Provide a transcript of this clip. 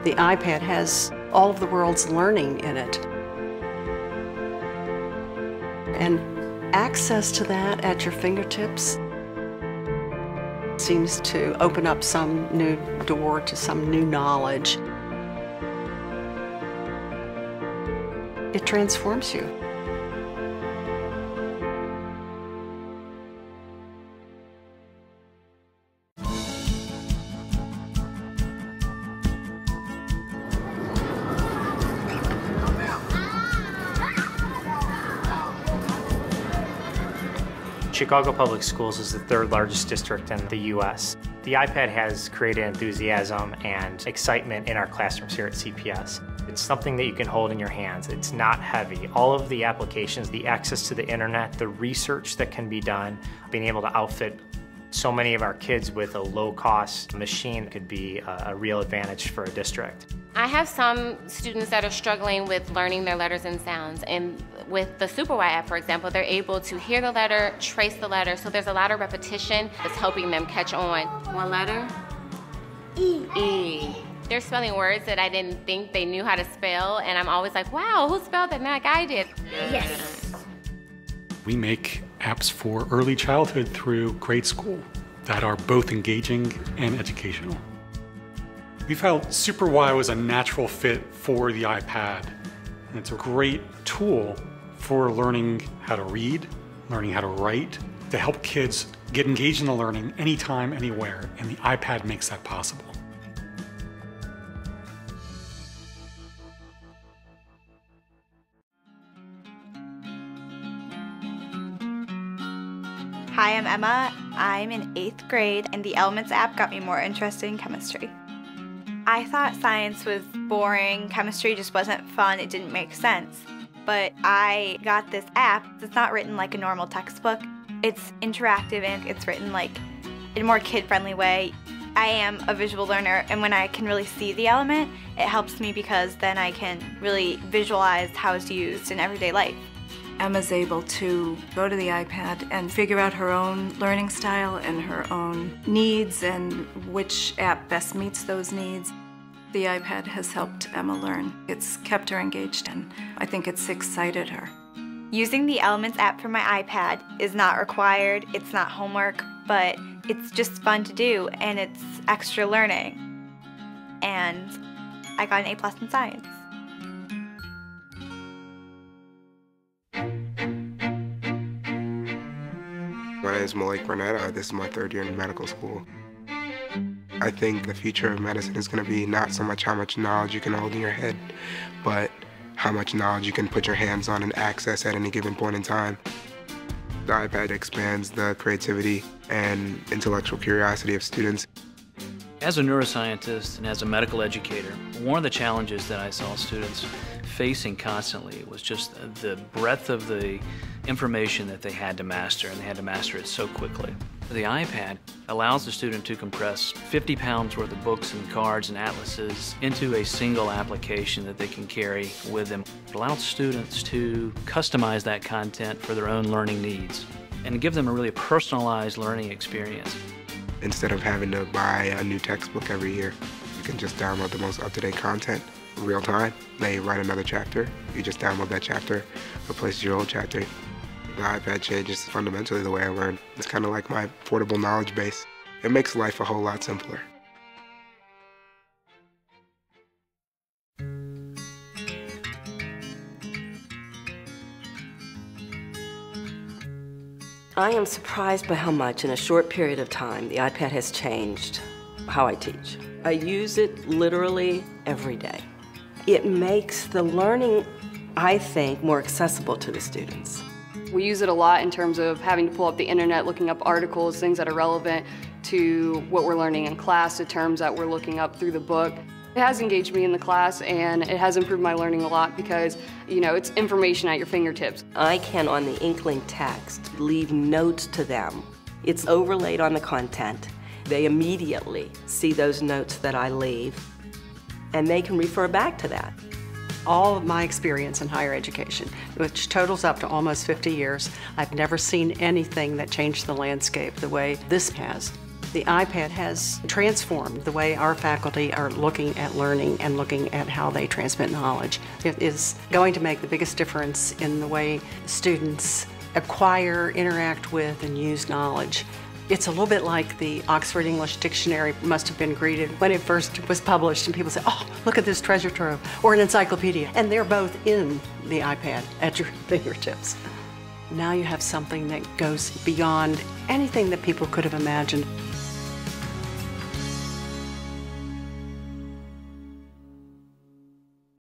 The iPad has all of the world's learning in it. And access to that at your fingertips seems to open up some new door to some new knowledge. It transforms you. Chicago Public Schools is the third largest district in the U.S. The iPad has created enthusiasm and excitement in our classrooms here at CPS. It's something that you can hold in your hands. It's not heavy. All of the applications, the access to the internet, the research that can be done, being able to outfit so many of our kids with a low-cost machine could be a real advantage for a district. I have some students that are struggling with learning their letters and sounds, and with the SuperY app, for example, they're able to hear the letter, trace the letter, so there's a lot of repetition that's helping them catch on. One letter? E. E. They're spelling words that I didn't think they knew how to spell, and I'm always like, wow, who spelled that? Like I did. Yes. We make apps for early childhood through grade school that are both engaging and educational. We felt SuperY was a natural fit for the iPad. And it's a great tool for learning how to read, learning how to write, to help kids get engaged in the learning anytime, anywhere, and the iPad makes that possible. Hi, I'm Emma. I'm in 8th grade, and the Elements app got me more interested in chemistry. I thought science was boring, chemistry just wasn't fun, it didn't make sense. But I got this app. It's not written like a normal textbook. It's interactive and it's written like in a more kid-friendly way. I am a visual learner, and when I can really see the element, it helps me because then I can really visualize how it's used in everyday life. Emma's able to go to the iPad and figure out her own learning style and her own needs and which app best meets those needs. The iPad has helped Emma learn. It's kept her engaged, and I think it's excited her. Using the Elements app for my iPad is not required, it's not homework, but it's just fun to do, and it's extra learning. And I got an A+ in science. My name is Malik Burnett. This is my 3rd year in medical school. I think the future of medicine is going to be not so much how much knowledge you can hold in your head, but how much knowledge you can put your hands on and access at any given point in time. The iPad expands the creativity and intellectual curiosity of students. As a neuroscientist and as a medical educator, one of the challenges that I saw students facing constantly was just the breadth of the information that they had to master, and they had to master it so quickly. The iPad allows the student to compress 50 pounds worth of books and cards and atlases into a single application that they can carry with them. It allows students to customize that content for their own learning needs and give them a really personalized learning experience. Instead of having to buy a new textbook every year, you can just download the most up-to-date content real time. They write another chapter, you just download that chapter, replaces your old chapter. The iPad changes fundamentally the way I learn. It's kind of like my portable knowledge base. It makes life a whole lot simpler. I am surprised by how much in a short period of time the iPad has changed how I teach. I use it literally every day. It makes the learning, I think, more accessible to the students. We use it a lot in terms of having to pull up the internet, looking up articles, things that are relevant to what we're learning in class, the terms that we're looking up through the book. It has engaged me in the class, and it has improved my learning a lot because, you know, it's information at your fingertips. I can, on the Inkling text, leave notes to them. It's overlaid on the content. They immediately see those notes that I leave, and they can refer back to that. All of my experience in higher education, which totals up to almost 50 years, I've never seen anything that changed the landscape the way this has. The iPad has transformed the way our faculty are looking at learning and looking at how they transmit knowledge. It is going to make the biggest difference in the way students acquire, interact with, and use knowledge. It's a little bit like the Oxford English Dictionary must have been greeted when it first was published, and people say, oh, look at this treasure trove, or an encyclopedia. And they're both in the iPad at your fingertips. Now you have something that goes beyond anything that people could have imagined.